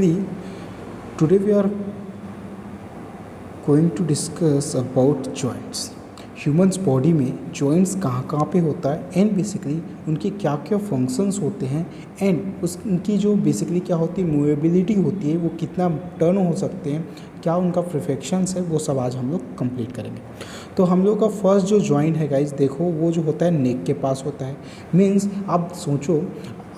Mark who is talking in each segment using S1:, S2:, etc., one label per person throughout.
S1: Today we are going to discuss about joints. Humans body में joints कहाँ कहाँ पे होता है एंड बेसिकली उनके क्या क्या फंक्शंस होते हैं एंड उनकी जो बेसिकली क्या होती है मूवेबिलिटी होती है, वो कितना टर्न हो सकते हैं, क्या उनका परफेक्शंस है, वो सब आज हम लोग कंप्लीट करेंगे। तो हम लोग का फर्स्ट जो जॉइंट है गाइस, देखो वो जो होता है नेक के पास होता है। मीन्स आप सोचो,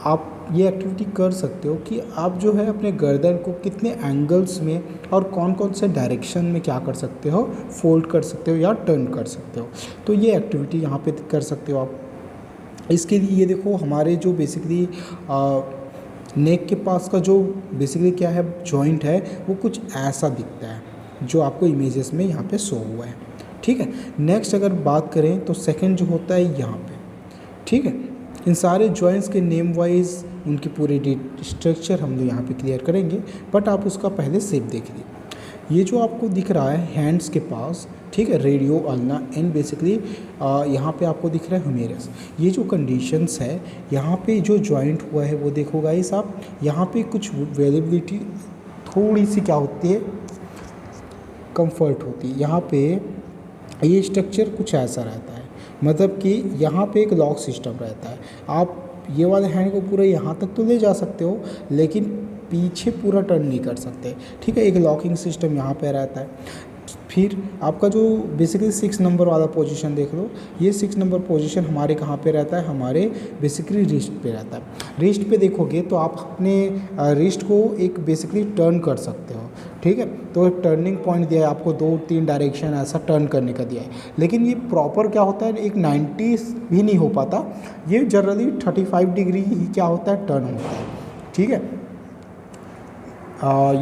S1: आप ये एक्टिविटी कर सकते हो कि आप जो है अपने गर्दन को कितने एंगल्स में और कौन कौन से डायरेक्शन में क्या कर सकते हो, फोल्ड कर सकते हो या टर्न कर सकते हो। तो ये एक्टिविटी यहाँ पे कर सकते हो आप। इसके लिए ये देखो, हमारे जो बेसिकली नेक के पास का जो बेसिकली क्या है जॉइंट है, वो कुछ ऐसा दिखता है जो आपको इमेजेस में यहाँ पे शो हुआ है। ठीक है, नेक्स्ट अगर बात करें तो सेकेंड जो होता है यहाँ पे। ठीक है, इन सारे जॉइंट्स के नेम वाइज उनकी पूरी स्ट्रक्चर हम लोग यहाँ पे क्लियर करेंगे, बट आप उसका पहले शेप देख लीजिए। ये जो आपको दिख रहा है हैंड्स के पास, ठीक है, रेडियो अल्ना एंड बेसिकली यहाँ पे आपको दिख रहा है ह्यूमेरस। ये जो कंडीशंस है यहाँ पे जो जॉइंट हुआ है वो देखो गाइस आप, यहाँ पे कुछ वेरिएबिलिटी थोड़ी सी क्या होती है, कंफर्ट होती है। यहाँ पे ये स्ट्रक्चर कुछ ऐसा रहता है, मतलब कि यहाँ पे एक लॉक सिस्टम रहता है। आप ये वाले हैंड को पूरा यहाँ तक तो ले जा सकते हो, लेकिन पीछे पूरा टर्न नहीं कर सकते। ठीक है, एक लॉकिंग सिस्टम यहाँ पे रहता है। फिर आपका जो बेसिकली 6 नंबर वाला पोजीशन देख लो, ये 6 नंबर पोजीशन हमारे कहाँ पे रहता है, हमारे बेसिकली रिस्ट पे रहता है। रिस्ट पे देखोगे तो आप अपने रिस्ट को एक बेसिकली टर्न कर सकते हो। ठीक है, तो एक टर्निंग पॉइंट दिया है आपको, 2-3 डायरेक्शन ऐसा टर्न करने का दिया है। लेकिन ये प्रॉपर क्या होता है, एक 90 भी नहीं हो पाता, ये जनरली 35 डिग्री ही क्या होता है, टर्न होता है। ठीक है,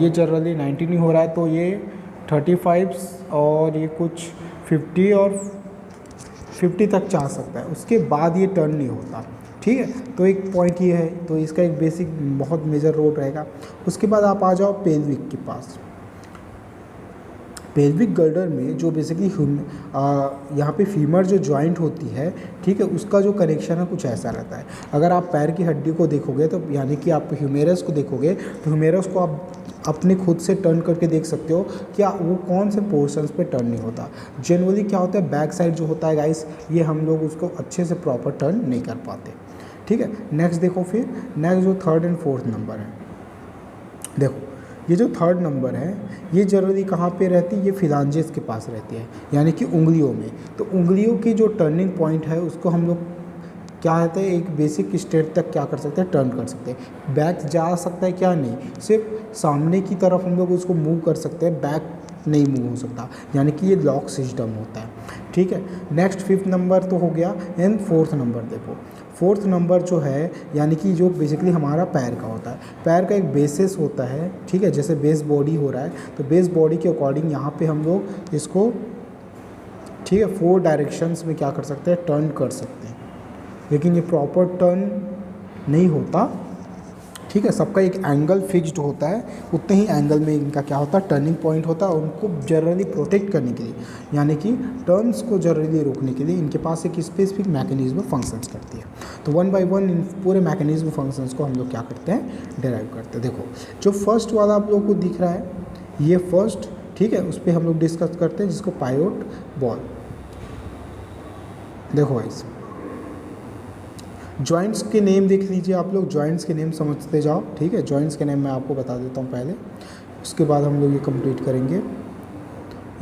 S1: ये जनरली 90 नहीं हो रहा है, तो ये 35 और ये कुछ 50 और 50 तक जा सकता है, उसके बाद ये टर्न नहीं होता। ठीक है, तो एक पॉइंट ये है, तो इसका एक बेसिक बहुत मेजर रोल रहेगा। उसके बाद आप आ जाओ पेल्विक के पास। पेल्विक गर्डर में जो बेसिकली यहाँ पे फीमर जो जॉइंट होती है, ठीक है, उसका जो कनेक्शन है कुछ ऐसा रहता है। अगर आप पैर की हड्डी को देखोगे तो यानी कि आप ह्यूमेरस को देखोगे तो ह्यूमेरस को आप अपने खुद से टर्न करके देख सकते हो क्या वो कौन से पोर्शंस पे टर्न नहीं होता। जनरली क्या होता है, बैक साइड जो होता है गाइस, ये हम लोग उसको अच्छे से प्रॉपर टर्न नहीं कर पाते। ठीक है, नेक्स्ट देखो, फिर नेक्स्ट जो 3rd एंड 4th नंबर है, देखो ये जो 3rd नंबर है, ये जनरली कहाँ पे रहती है, ये फिलांजेस के पास रहती है, यानी कि उंगलियों में। तो उंगलियों की जो टर्निंग पॉइंट है उसको हम लोग क्या कहते हैं, एक बेसिक स्टेट तक क्या कर सकते हैं, टर्न कर सकते हैं। बैक जा सकता है क्या, नहीं, सिर्फ सामने की तरफ हम लोग उसको मूव कर सकते हैं, बैक नहीं मूव हो सकता, यानी कि ये लॉक सिस्टम होता है। ठीक है, नेक्स्ट 5th नंबर तो हो गया एंड 4th नंबर देखो। 4th नंबर जो है यानी कि जो बेसिकली हमारा पैर का होता है, पैर का एक बेसिस होता है। ठीक है, जैसे बेस बॉडी हो रहा है, तो बेस बॉडी के अकॉर्डिंग यहाँ पे हम लोग इसको, ठीक है, 4 डायरेक्शंस में क्या कर सकते हैं, टर्न कर सकते हैं, लेकिन ये प्रॉपर टर्न नहीं होता। ठीक है, सबका एक एंगल फिक्स्ड होता है, उतने ही एंगल में इनका क्या होता है, टर्निंग पॉइंट होता है। और उनको जनरली प्रोटेक्ट करने के लिए, यानी कि टर्न्स को जनरली रोकने के लिए इनके पास एक स्पेसिफिक मैकेनिज्म फंक्शंस करती है। तो 1 बाय 1 इन पूरे मैकेनिज्म फंक्शंस को हम लोग क्या करते हैं, डिराइव करते हैं। देखो जो फर्स्ट वाला आप लोगों को दिख रहा है, ये फर्स्ट, ठीक है, उस पर हम लोग डिस्कस करते हैं, जिसको पायोट बॉल। देखो गाइस, जॉइंट्स के नेम देख लीजिए आप लोग, जॉइंट्स के नेम समझते जाओ। ठीक है, जॉइंट्स के नेम मैं आपको बता देता हूँ पहले, उसके बाद हम लोग ये कंप्लीट करेंगे।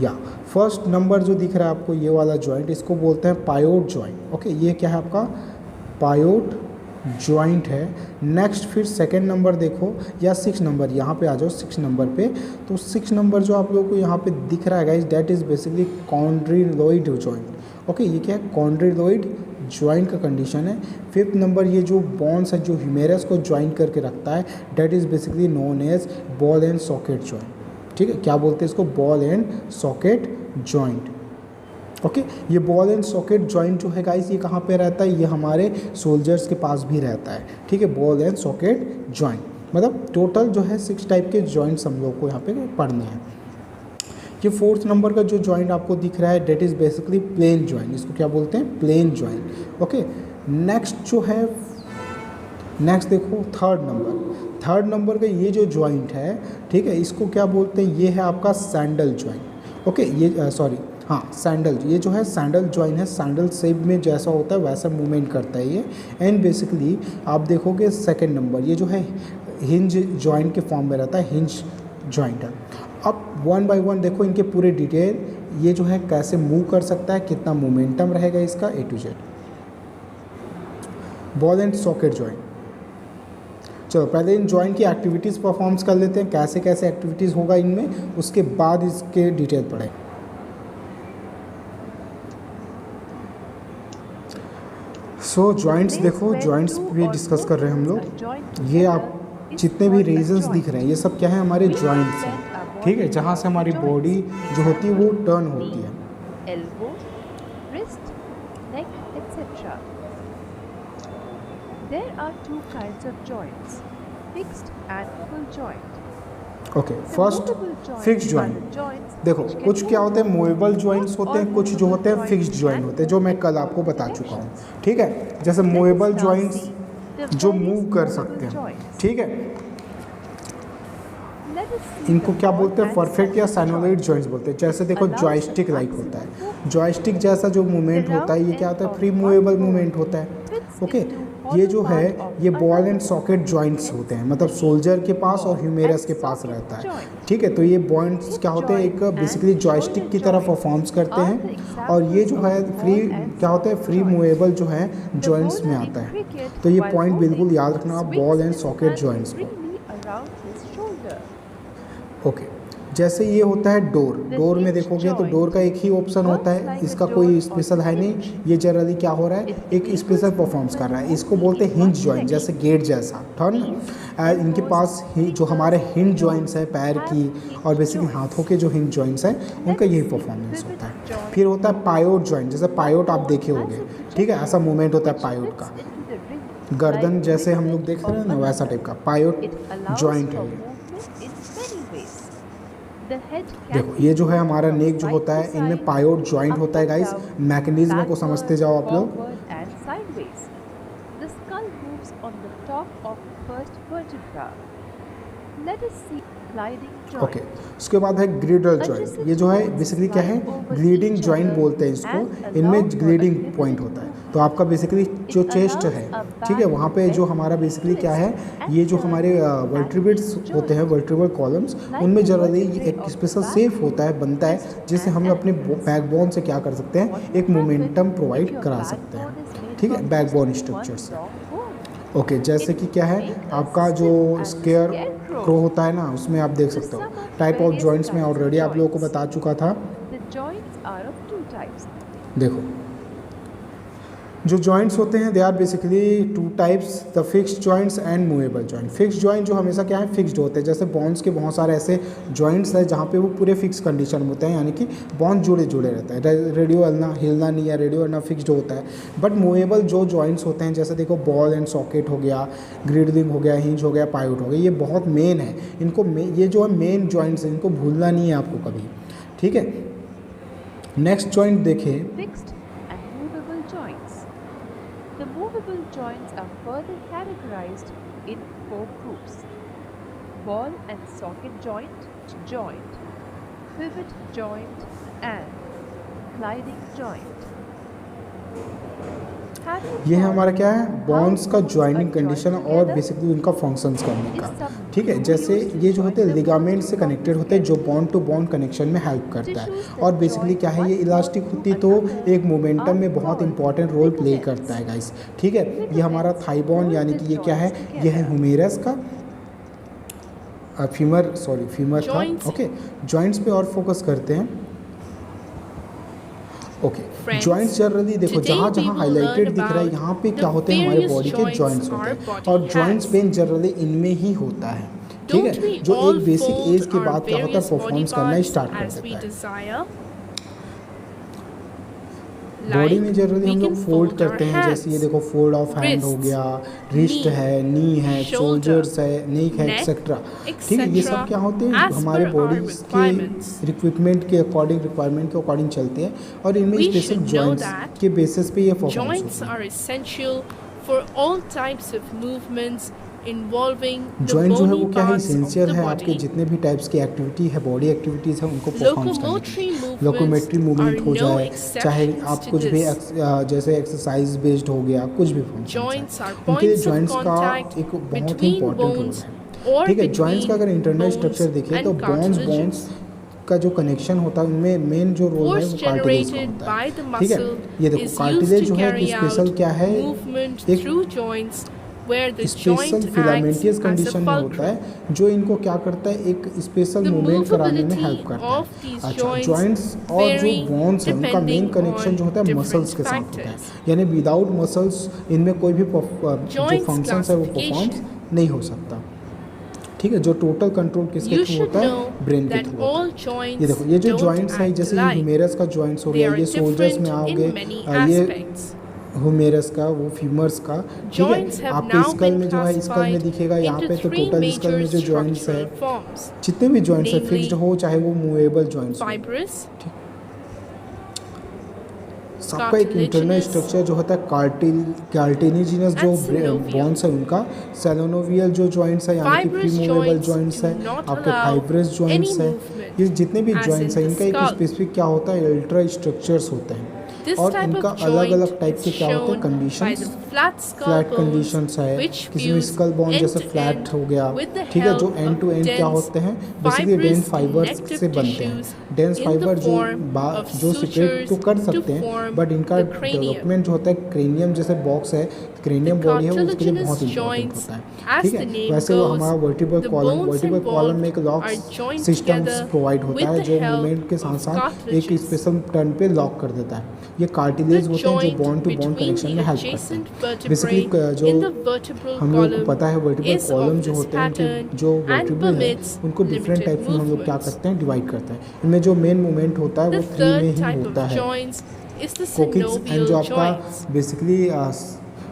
S1: या फर्स्ट नंबर जो दिख रहा है आपको, ये वाला जॉइंट, इसको बोलते हैं पायोट जॉइंट। ओके, ये क्या है आपका, पायोट जॉइंट है। नेक्स्ट फिर 2nd नंबर देखो, या 6 नंबर, यहाँ पे आ जाओ 6 नंबर पे। तो 6 नंबर जो आप लोग को यहाँ पे दिख रहा है guys, that is basically condyloid joint. Okay, ये क्या है, कॉन्ड्रिलॉइड जॉइंट का कंडीशन है। 5th नंबर, ये जो बोन्स है जो ह्यूमेरस को ज्वाइन करके रखता है, that is basically known as ball and socket joint. ठीक है, क्या बोलते हैं इसको, ball and socket joint. Okay, ये बॉल एंड सॉकेट जॉइंट जो है गाइस, ये कहाँ पे रहता है, ये हमारे सोल्जर्स के पास भी रहता है। ठीक है, बॉल एंड सॉकेट जॉइंट, मतलब टोटल जो है 6 टाइप के जॉइंट्स हम लोग को यहाँ पे पढ़ने हैं। ये 4th नंबर का जो जॉइंट आपको दिख रहा है, that is basically plane joint, इसको क्या बोलते हैं, प्लेन जॉइंट। ओके, नेक्स्ट जो है, नेक्स्ट देखो 3rd नंबर, थर्ड नंबर का ये जो जॉइंट है, ठीक है, इसको क्या बोलते हैं, ये है आपका सैंडल जॉइंट। ओके, ये सॉरी हाँ सैंडल, ये जो है सैंडल जॉइंट है, सैंडल शेप में जैसा होता है वैसा मूवमेंट करता है ये। एंड बेसिकली आप देखोगे सेकंड नंबर ये जो है हिंज जॉइंट के फॉर्म में रहता है, हिंज जॉइंट है। अब वन बाय वन देखो इनके पूरे डिटेल, ये जो है कैसे मूव कर सकता है, कितना मोमेंटम रहेगा इसका, A to Z. Ball and socket joint, चलो पहले इन जॉइंट की एक्टिविटीज़ परफॉर्म्स कर लेते हैं, कैसे कैसे एक्टिविटीज़ होगा इनमें, उसके बाद इसके डिटेल पढ़ें। सो जॉइंट्स देखो, जॉइंट्स भी डिस्कस कर रहे हैं हम लोग। ये आप जितने भी रीजन्स दिख रहे हैं ये सब क्या है, हमारे जॉइंट्स हैं, ठीक है, जहाँ से हमारी बॉडी जो होती है वो टर्न होती है।
S2: Elbow, wrist, neck, etc. There are two kinds of joints, fixed and full joint.
S1: Okay, first fix joint. देखो कुछ क्या होते हैं मूवेबल जॉइंट्स होते हैं, कुछ जो होते हैं फिक्स्ड जॉइंट होते हैं, जो मैं कल आपको बता चुका हूँ, ठीक है। जैसे मूवेबल जॉइंट्स जो मूव कर सकते हैं, ठीक है, इनको क्या बोलते हैं, परफेक्ट या साइनोइड जॉइंट्स बोलते हैं। जैसे देखो जॉयस्टिक लाइक होता है, जॉयस्टिक जैसा जो मूवमेंट होता है ये क्या होता है, फ्री मूवेबल मूवमेंट होता है। ओके, ये जो है ये बॉल एंड सॉकेट जॉइंट्स होते हैं, मतलब सोल्जर के पास और ह्यूमेरस के पास रहता है, ठीक है। तो ये बॉइंट्स क्या होते हैं, एक बेसिकली जॉयस्टिक की तरह परफॉर्म्स करते हैं, और ये जो है फ्री क्या होता है, फ्री मूवेबल जो है जॉइंट्स में आता है। तो ये पॉइंट बिल्कुल याद रखना, बॉल एंड सॉकेट जॉइंट्स को। ओके, जैसे ये होता है डोर, डोर में देखोगे तो डोर का एक ही ऑप्शन होता है, इसका कोई स्पेशल है नहीं। ये जनरली क्या हो रहा है, एक स्पेशल परफॉर्म्स कर रहा है, इसको बोलते हैं हिंज जॉइंट, जैसे गेट जैसा टर्न। इनके पास जो हमारे हिंज जॉइंट्स है पैर की और बेसिकली हाथों के जो हिंज जॉइंट्स हैं उनका यही परफॉर्मेंस होता है। फिर होता है पायोट जॉइंट, जैसे पायोट आप देखे होंगे, ठीक है, ऐसा मूवमेंट होता है पायोट का, गर्दन जैसे हम लोग देख रहे हैं ना वैसा टाइप का पायोट जॉइंट है ये। देखो ये जो है हमारा नेक जो होता है, इनमें पायोट जॉइंट होता है गाइस। मैकेनिज्म को समझते जाओ आप लोग। ओके, उसके बाद है ग्लिडल जॉइंट। ये जो है बेसिकली क्या है, ग्लीडिंग जॉइंट बोलते हैं इसको। इनमें ग्लीडिंग पॉइंट होता है, तो आपका बेसिकली जो चेस्ट है, ठीक है, वहाँ पे जो हमारा बेसिकली क्या है, ये जो हमारे वर्टिब्रेट्स होते हैं, वर्टिब्रल कॉलम्स, उनमें जनरली एक स्पेशल शेप होता है, बनता है, जिससे हम अपने बैकबोन से क्या कर सकते हैं, एक मोमेंटम प्रोवाइड करा सकते हैं, ठीक है, बैकबोन स्ट्रक्चर से। ओके, जैसे कि क्या है आपका जो स्केयर क्रो होता है ना, उसमें आप देख सकते हो टाइप ऑफ जॉइंट्स में ऑलरेडी आप लोगों को बता चुका था। देखो जो जॉइंट्स होते हैं they are basically two types, the fixed joints and movable joint. Fixed joint जो हमेशा क्या है, फिक्स्ड होते हैं, जैसे बॉन्स के बहुत सारे ऐसे जॉइंट्स हैं जहाँ पे वो पूरे फिक्स कंडीशन में होते हैं, यानी कि बॉन्स जुड़े जुड़े रहते हैं, रेडियो हिलना नहीं है, रेडियो हिलना फिक्स्ड होता है। बट मूवेबल जो जॉइंट्स होते हैं, जैसे देखो बॉल एंड सॉकेट हो गया, ग्रिडलिंग हो गया, हिंज हो गया, पायोट हो गया, ये बहुत मेन है। इनको ये जो है मेन जॉइंट्स हैं, इनको भूलना नहीं है आपको कभी, ठीक है। नेक्स्ट जॉइंट देखें,
S2: The movable joints are further categorized in 4 groups: ball and socket joint, pivot joint, and gliding joint.
S1: ये है हमारा क्या है, बॉन्स का जॉइनिंग कंडीशन और बेसिकली उनका फंक्शंस करने का, ठीक है। जैसे ये जो होते हैं लिगामेंट से कनेक्टेड होते हैं, जो बॉन्ड टू बॉन्ड कनेक्शन में हेल्प करता है, और बेसिकली क्या है, ये इलास्टिक होती है, तो एक मोमेंटम में बहुत इंपॉर्टेंट रोल प्ले करता है गाइस, ठीक है। ये हमारा थाई बॉन, यानी कि ये क्या है, ये है ह्यूमेरस का फीमर था। ओके, जॉइंट्स पे और फोकस करते हैं। ओके, जॉइंट्स जनरली देखो जहाँ जहाँ हाईलाइटेड दिख रहा है यहाँ पे क्या होते हैं, हमारे बॉडी के जॉइंट्स होते हैं, और जॉइंट्स पेन जनरली इनमें ही होता है, ठीक है, जो एक बेसिक एज के बाद क्या होता है, परफॉर्म्स करना स्टार्ट कर देता है। बॉडी में जनरली हम लोग फोल्ड करते हैं, जैसे ये देखो फोल्ड ऑफ हैंड हो गया, रिस्ट है, नी है, शोल्डर्स है, नेक है, एक्सेट्रा, ठीक है। ये सब क्या होते हैं, हमारे बॉडी के रिक्वायरमेंट के अकॉर्डिंग चलते हैं, और इनमें स्पेशल जॉइंट्स के बेसिस पे ये परफॉर्मेंस होता है।
S3: Joints are essential for all types of movements involving the
S1: joint जो है
S3: bony
S1: वो क्या है,
S3: parts of
S1: इसेंशियल
S3: the
S1: है आपके
S3: body.
S1: जितने भी टाइप्स की एक्टिविटी है, बॉडी एक्टिविटीज़ है उनको परफॉर्म करने के लिए।
S3: Locomotory
S1: लोकोमेट्री
S3: movements
S1: मूवमेंट
S3: are
S1: हो
S3: no
S1: जाए, चाहे
S3: exceptions
S1: आप
S3: to
S1: कुछ भी
S3: this.
S1: जैसे एक्सरसाइज बेस्ड हो गया, कुछ भी फंक्शन
S3: Joints are
S1: उनके लिए
S3: points of
S1: जॉइंट्स का
S3: contact
S1: एक बहुत ही
S3: between
S1: इंपॉर्टेंट रोल
S3: bones
S1: है।
S3: or
S1: ठीक है, जॉइंट्स का अगर
S3: between
S1: इंटरनल
S3: bones
S1: स्ट्रक्चर देखें तो
S3: and
S1: बोन्स
S3: cartilages.
S1: का जो कनेक्शन होता है उनमें मेन जो रोल है
S3: Force
S1: वो कार्टिलेज का
S3: generated
S1: होता
S3: by
S1: है।
S3: the
S1: ठीक है,
S3: muscle
S1: ये देखो
S3: is used
S1: कार्टिलेज
S3: to
S1: जो है एक
S3: carry
S1: स्पेशल
S3: out
S1: क्या है,
S3: movement
S1: एक
S3: through joints where the
S1: special
S3: joint acts
S1: filamentous
S3: as a
S1: condition में होता
S3: fulcrum.
S1: है जो इनको क्या करता है, एक स्पेशल
S3: The
S1: मूवमेंट कराने में
S3: movability
S1: हेल्प करता
S3: of
S1: है।
S3: these
S1: अच्छा,
S3: joints
S1: जॉइंट्स और जो
S3: vary
S1: बोन्स है उनका मेन
S3: depending
S1: कनेक्शन
S3: on
S1: जो होता है
S3: different
S1: मसल्स के साथ होता है,
S3: factors.
S1: यानी विदाउट मसल्स इनमें कोई भी जो
S3: Joints
S1: फंक्शंस है वो परफॉर्म
S3: classification.
S1: नहीं हो सकता। ठीक है, जो टोटल कंट्रोल किसके
S3: You
S1: थ्रू
S3: should
S1: होता
S3: know
S1: है, ब्रेन के
S3: that
S1: थ्रू होता
S3: all
S1: है। ये
S3: joints
S1: देखो ये जो
S3: don't
S1: जॉइंट्स है
S3: act
S1: जैसे ये
S3: alike.
S1: ह्यूमेरस का जॉइंट्स हो
S3: They
S1: गया,
S3: are
S1: ये शोल्डर्स में
S3: different
S1: आओगे,
S3: in many
S1: ये
S3: aspects.
S1: ह्यूमेरस का, वो फीमर्स का। ठीक
S3: Joints
S1: है,
S3: have
S1: आपके
S3: now
S1: स्कल
S3: been
S1: में जो है, स्कल में
S3: classified
S1: दिखेगा यहाँ
S3: into
S1: पे, तो
S3: three
S1: टोटल स्कल
S3: major
S1: में जो जॉइंट्स है,
S3: structural forms:
S1: जितने भी जॉइंट्स है,
S3: namely
S1: फिक्स्ड हो चाहे वो मूवेबल जॉइंट्स हो,
S3: fibrous,
S1: सबका एक इंटरनल
S3: cartilaginous,
S1: स्ट्रक्चर जो होता है कार्टिलेजिनस जो
S3: and synovial.
S1: बोन्स है उनका, सेलोनोवियल जो जॉइंट्स है यानी कि
S3: Fibrous
S1: pre movable
S3: joints
S1: joints
S3: do
S1: है,
S3: not
S1: आपके
S3: allow
S1: फाइब्रस जॉइंट्स
S3: any
S1: है,
S3: movement,
S1: ये जितने भी
S3: as
S1: जॉइंट्स
S3: in
S1: है
S3: the
S1: इनका एक
S3: skull.
S1: स्पेसिफिक क्या होता है, अल्ट्रा स्ट्रक्चर्स होते हैं
S3: This
S1: और
S3: type
S1: इनका
S3: of
S1: अलग अलग
S3: joint
S1: टाइप
S3: is
S1: के क्या होते हैं
S3: shown by
S1: conditions,
S3: the flat skull
S1: flat
S3: bones,
S1: conditions है,
S3: which
S1: किसी में
S3: fuse
S1: स्कल बोन
S3: end
S1: जैसे
S3: to
S1: फ्लैट
S3: end
S1: हो गया।
S3: with the
S1: ठीक है, जो
S3: help
S1: and to
S3: of
S1: and क्या
S3: dense
S1: होते हैं, basically
S3: fibrous
S1: dense fibres
S3: connective
S1: से बनते हैं।
S3: tissues
S1: dense
S3: in the
S1: fibre जो
S3: form of
S1: जो सेपरेट तो
S3: sutures
S1: कर
S3: to
S1: सकते हैं,
S3: form
S1: बट इनका
S3: the cranium.
S1: डेवलपमेंट जो होता है क्रेनियम जैसे बॉक्स है, क्रेनियम
S3: The
S1: बॉडी है, वो उसके लिए
S3: cartilaginous
S1: बहुत इंपॉर्टेंट
S3: joints,
S1: होता है।
S3: as
S1: ठीक
S3: the
S1: है,
S3: name
S1: वैसे वो
S3: goes,
S1: हमारा vertebral
S3: the
S1: column,
S3: bones
S1: vertebral column में एक
S3: involved
S1: lock
S3: are joined
S1: systems
S3: together
S1: provide होता
S3: with
S1: है
S3: the
S1: जो
S3: help
S1: मूवमेंट के साथ
S3: of
S1: साथ एक
S3: cartilages.
S1: स्पेशल टर्न पे लॉक कर देता है। ये कार्टिलेज
S3: The
S1: होते हैं जो
S3: joint
S1: Bon to Bon
S3: between
S1: connection
S3: the
S1: में हेल्प करते
S3: adjacent
S1: हैं। बेसिकली
S3: vertebrae
S1: जो
S3: in the vertebral
S1: हम लोग को
S3: column
S1: पता है वर्टिब्रल
S3: is
S1: कॉलम
S3: of
S1: जो
S3: this
S1: होते हैं उनके
S3: pattern
S1: जो
S3: and
S1: वर्टिब्रल है
S3: permits
S1: उनको डिफरेंट
S3: limited
S1: टाइप्स में हम लोग क्या
S3: movements.
S1: करते हैं, डिवाइड करते हैं। इनमें जो मेन मूवमेंट होता है
S3: The
S1: वो 3 में
S3: third
S1: ही
S3: type
S1: होता
S3: of
S1: है,
S3: joints is the
S1: coccyx and
S3: synovial
S1: जो आपका
S3: joints.
S1: बेसिकली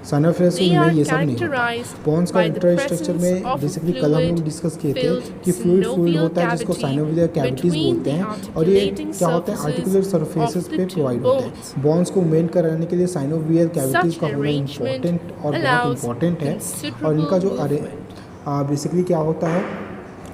S1: सनोफेस
S3: They
S1: में
S3: are
S1: ये सब नहीं होता।
S3: characterized
S1: बोन्स का
S3: by the
S1: इंफ्रास्ट्रक्चर
S3: presence
S1: में
S3: of a
S1: बेसिकली कल हम लोग
S3: fluid
S1: डिस्कस किए थे
S3: filled
S1: कि फ्लूइड
S3: synovial
S1: होता है जिसको
S3: cavity
S1: साइनोवियर कैविटीज
S3: between
S1: बोलते
S3: the
S1: हैं, और ये
S3: articulating
S1: क्या होता है, articular
S3: surfaces
S1: surfaces
S3: of the
S1: पे
S3: two
S1: प्रोवाइड होते हैं।
S3: bones.
S1: बोन्स को मेन कराने के लिए साइनोवियर कैविटीज
S3: Such
S1: का होना
S3: arrangement
S1: इम्पोर्टेंट और बहुत
S3: allows
S1: इम्पोर्टेंट है। और
S3: considerable
S1: इनका जो
S3: movement.
S1: बेसिकली क्या होता है,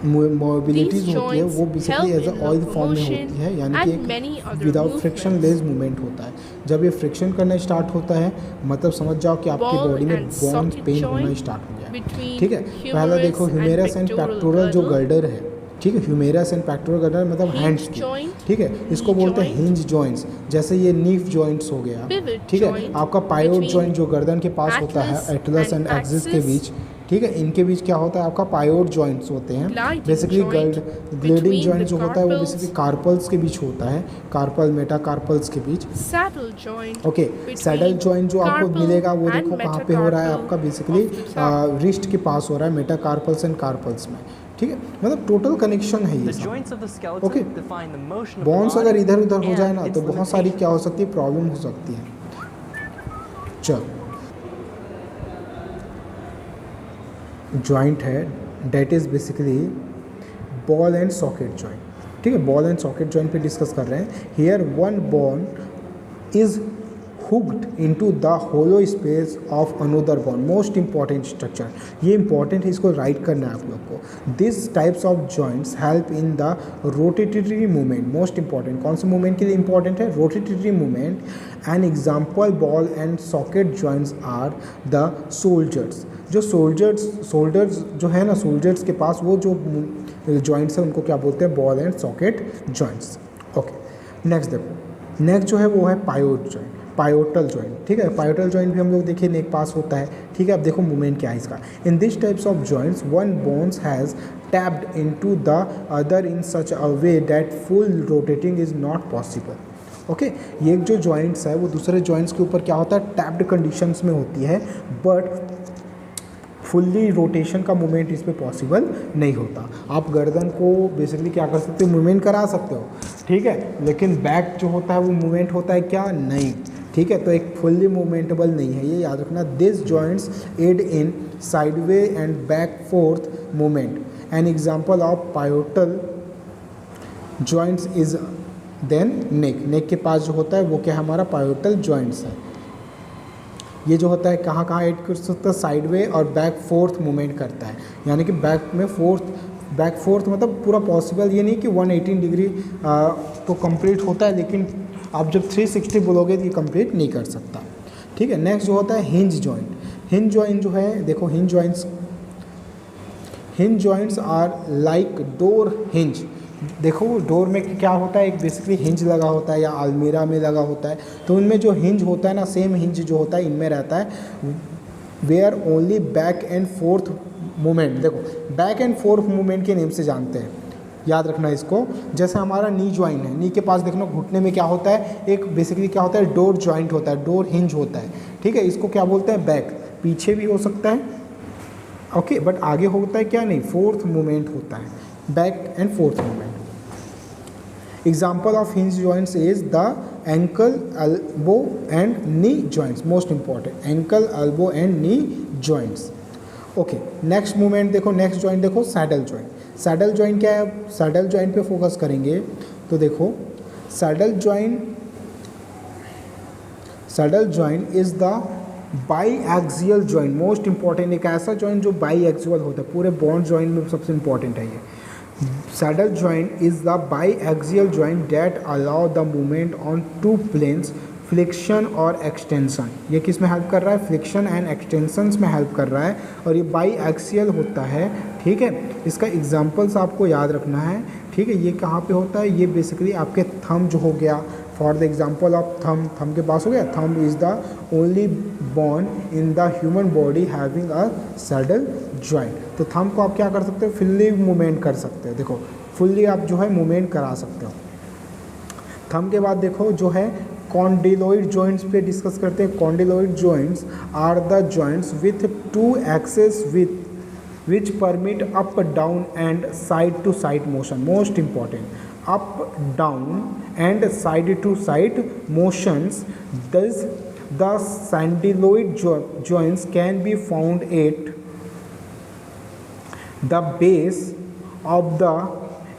S1: मोबिलिटीज़
S3: These
S1: होती है
S3: joints
S1: वो basically
S3: help
S1: as a
S3: in
S1: oil form में
S3: locomotion
S1: होती है, यानी
S3: and
S1: कि
S3: many
S1: एक
S3: other
S1: without friction
S3: movements.
S1: Less movement होता है। जब ये फ्रिक्शन करना स्टार्ट होता है मतलब समझ जाओ कि आपकी
S3: Ball
S1: बॉडी में
S3: and
S1: बोन्स
S3: socket
S1: पेन होना
S3: joint
S1: स्टार्ट हो गया है।
S3: between
S1: ठीक है, पहला
S3: humerus
S1: देखो
S3: and
S1: ह्यूमेरस एंड
S3: pectoral
S1: पेक्टोरल जो
S3: girdle.
S1: गर्डर है, ठीक है, ह्यूमेरस एंड पेक्टोरल गर्डर मतलब
S3: Hinge
S1: हैंड्स की,
S3: joint,
S1: ठीक है, इसको
S3: knee
S1: बोलते हैं
S3: joint,
S1: हिंज जॉइंट्स। जैसे ये नीफ जॉइंट्स हो गया,
S3: pivot
S1: ठीक है,
S3: joint
S1: आपका पायोड
S3: between
S1: जॉइंट जो गर्दन के पास होता है,
S3: atlas
S1: Atlas
S3: and
S1: and axis के
S3: axis.
S1: बीच, ठीक है, इनके बीच क्या होता है, आपका पायोड जॉइंट्स होते हैं।
S3: Gliding
S1: basically
S3: joint
S1: ग्लेडिंग
S3: between
S1: joint
S3: the
S1: जो होता है वो
S3: carpals.
S1: बेसिकली कार्पल्स के बीच होता है, कार्पल मेटाकार्पल्स के बीच।
S3: saddle joint
S1: okay,
S3: between
S1: saddle joint जो आपको
S3: carpal
S1: मिलेगा वो
S3: and
S1: देखो कहाँ पे हो रहा है,
S3: metacarpal
S1: आपका basically
S3: of the thigh.
S1: Wrist के पास हो रहा है, मेटाकार्पल्स एंड कार्पल्स में। ठीक है, मतलब टोटल कनेक्शन है ये
S4: The
S1: सब।
S4: joints of the skeleton
S1: Okay.
S4: define the motion of the
S1: bones
S4: body
S1: अगर इधर उधर हो जाए
S4: and
S1: ना
S4: its
S1: तो बहुत सारी
S4: limitations.
S1: क्या हो सकती है, प्रॉब्लम हो सकती है। चल, जॉइंट है that is basically ball and socket joint. ठीक है, बॉल एंड सॉकेट जॉइंट पे डिस्कस कर रहे हैं। Here one bone is hooked into the hollow space of another bone, most important structure, ये इंपॉर्टेंट है, इसको राइट करना है आप लोग को। This types of joints help in the rotatory movement, most important, कौन से मूवमेंट के लिए इंपॉर्टेंट है, rotatory movement. An example ball and socket joints are the soldiers. जो सोल्जर्स जो है ना, सोल्जर्स के पास वो जो जॉइंट्स हैं उनको क्या बोलते हैं, ball and socket joints. Okay, next देखो, नेक्स्ट जो है वो है पायोट जॉइंट, पायोटल जॉइंट। ठीक है, पायोटल जॉइंट भी हम लोग देखिए नेक पास होता है। ठीक है, अब देखो मूवमेंट क्या है इसका। In this types of joints one bones has tapped into the other in such a way that full rotating is not possible. Okay, ये जो जॉइंट्स है वो दूसरे जॉइंट्स के ऊपर क्या होता है, टैप्ड कंडीशंस में होती है, बट फुल्ली रोटेशन का मूवमेंट इस पे पॉसिबल नहीं होता। आप गर्दन को बेसिकली क्या कर सकते हो, मूवमेंट करा सकते हो, ठीक है, लेकिन बैक जो होता है वो मूवमेंट होता है क्या, नहीं। ठीक है, तो एक फुल्ली मूवमेंटेबल नहीं है, ये याद रखना। This joints aid in sideway and back forth movement. An example of pivotal joints is then neck. Neck के पास जो होता है वो क्या हमारा पायोटल जॉइंट्स है। ये जो होता है कहाँ कहाँ ऐड कर सकता है, साइड वे और बैक फोर्थ मूवमेंट करता है, यानी कि बैक फोर्थ मतलब पूरा पॉसिबल ये नहीं कि 180 डिग्री तो कंप्लीट होता है, लेकिन आप जब 360 बोलोगे तो ये कंप्लीट नहीं कर सकता। ठीक है, नेक्स्ट जो होता है हिंज जॉइंट। हिंज जॉइंट जो है, देखो hinge joints are like door hinge. देखो डोर में क्या होता है, एक बेसिकली हिंज लगा होता है या अलमीरा में लगा होता है, तो उनमें जो हिंज होता है ना, सेम हिंज जो होता है इनमें रहता है, where only back and forth movement. देखो बैक एंड फोर्थ मूवमेंट के नेम से जानते हैं, याद रखना इसको। जैसे हमारा नी जॉइंट है, नी के पास देखना घुटने में क्या होता है, एक बेसिकली क्या होता है, डोर जॉइंट होता है, डोर हिंज होता है। ठीक है, इसको क्या बोलते हैं, बैक। पीछे भी हो सकता है, ओके, बट आगे होता है क्या, नहीं, फोर्थ मूवमेंट होता है, back and forth movement. Example of hinge joints is the ankle, elbow and knee joints, most important, ankle, elbow and knee joints. Okay, next movement देखो, नेक्स्ट जॉइंट देखो, saddle joint. Saddle joint क्या है, saddle joint पे focus करेंगे तो देखो saddle joint is the biaxial joint, most important, एक ऐसा जॉइंट जो बाई एक्सियल होता है, पूरे बॉन्ड जॉइंट में सबसे इंपॉर्टेंट है ये। Saddle joint is the biaxial joint that allow the movement on two planes, flexion और एक्सटेंशन। ये किस में हेल्प कर रहा है, फ्लिक्शन एंड एक्सटेंशंस में हेल्प कर रहा है, और ये बाई एक्सियल होता है। ठीक है, इसका एग्जांपल्स आपको याद रखना है। ठीक है, ये कहाँ पे होता है, ये बेसिकली आपके थंब जो हो गया, for the example of thumb के पास हो गया, thumb is the only bone in the human body having a saddle joint. तो थंब को आप क्या कर सकते हो, फुल्ली मूवमेंट कर सकते हो, देखो फुल्ली आप जो है मूवमेंट करा सकते हो। थंब के बाद देखो जो है कॉन्डिलोइड जॉइंट्स पे डिस्कस करते हैं। Condyloid joints are the joints with two axes which permit up, down and side to side motion. Most important, up, down and side to side motions. Thus the condyloid joints can be found at the base of the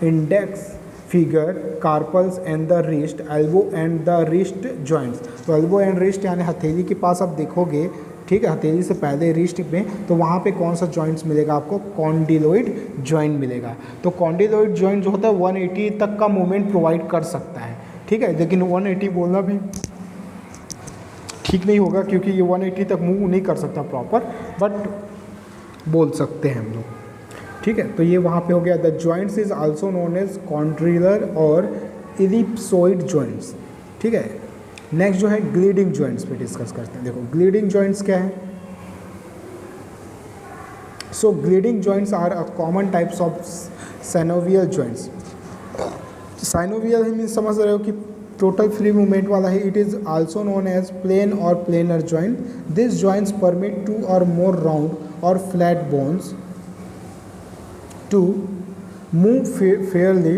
S1: index finger, carpals and the wrist, elbow and the wrist joints. तो elbow and wrist यानी हथेली के पास आप देखोगे, ठीक है, हथेली से पहले रिस्ट में, तो वहाँ पे कौन सा जॉइंट्स मिलेगा आपको, कॉन्डिलोइड जॉइंट मिलेगा। तो कॉन्डिलोइड जॉइंट जो होता है 180 तक का मूवमेंट प्रोवाइड कर सकता है। ठीक है, लेकिन 180 बोलना भी ठीक नहीं होगा, क्योंकि ये 180 तक मूव नहीं कर सकता प्रॉपर, बट बोल सकते हैं हम लोग। ठीक है, तो ये वहाँ पे हो गया। The joints is also known as condylar और इलिप्सोइड जॉइंट्स। ठीक है, नेक्स्ट जो है ग्लीडिंग जॉइंट्स पे डिस्कस करते हैं। देखो ग्लीडिंग जॉइंट्स क्या है, so gliding joints are a common types of synovial joints. Synovial mean समझ रहे हो कि टोटल फ्री मूवमेंट वाला है। It is also known as plane और planar joint. This joints permit two और मोर राउंड और flat bones to move fairly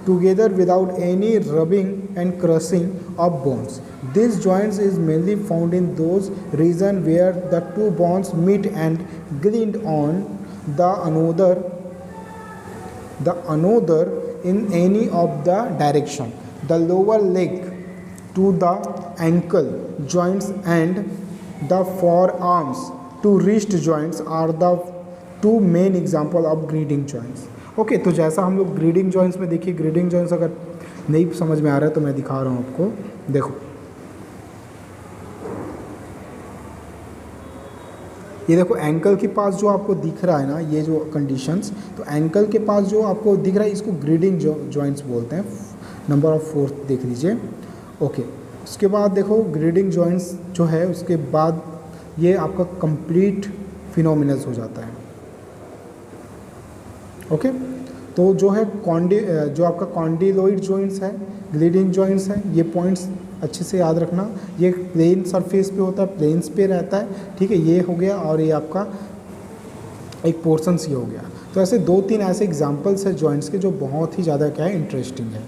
S1: together without any rubbing and crushing of bones. These joints is mainly found in those regions where the two bones meet and glide on the another in any of the direction. The lower leg to the ankle joints and the forearms to wrist joints are the two main example of gliding joints. Okay, तो जैसा हम लोग grading joints में देखिए, grading joints अगर नहीं समझ में आ रहा है तो मैं दिखा रहा हूँ आपको। देखो ये देखो एंकल के पास जो आपको दिख रहा है ना, ये जो कंडीशंस, तो एंकल के पास जो आपको दिख रहा है इसको ग्रीडिंग जॉइंट्स बोलते हैं। नंबर ऑफ 4 देख लीजिए। ओके, उसके बाद देखो ग्रीडिंग जॉइंट्स जो है, उसके बाद ये आपका कंप्लीट फिनोमिनल्स हो जाता है। ओके, तो जो है जो आपका कॉन्डिलोइड जॉइंट्स है, ग्लीडिंग जॉइंट्स है, ये पॉइंट्स अच्छे से याद रखना। ये प्लेन सरफेस पे होता है, प्लेन्स पे रहता है। ठीक है, ये हो गया, और ये आपका एक पोर्शन ये हो गया। तो ऐसे 2-3 ऐसे एग्जांपल्स है जॉइंट्स के जो बहुत ही ज़्यादा क्या है, इंटरेस्टिंग है।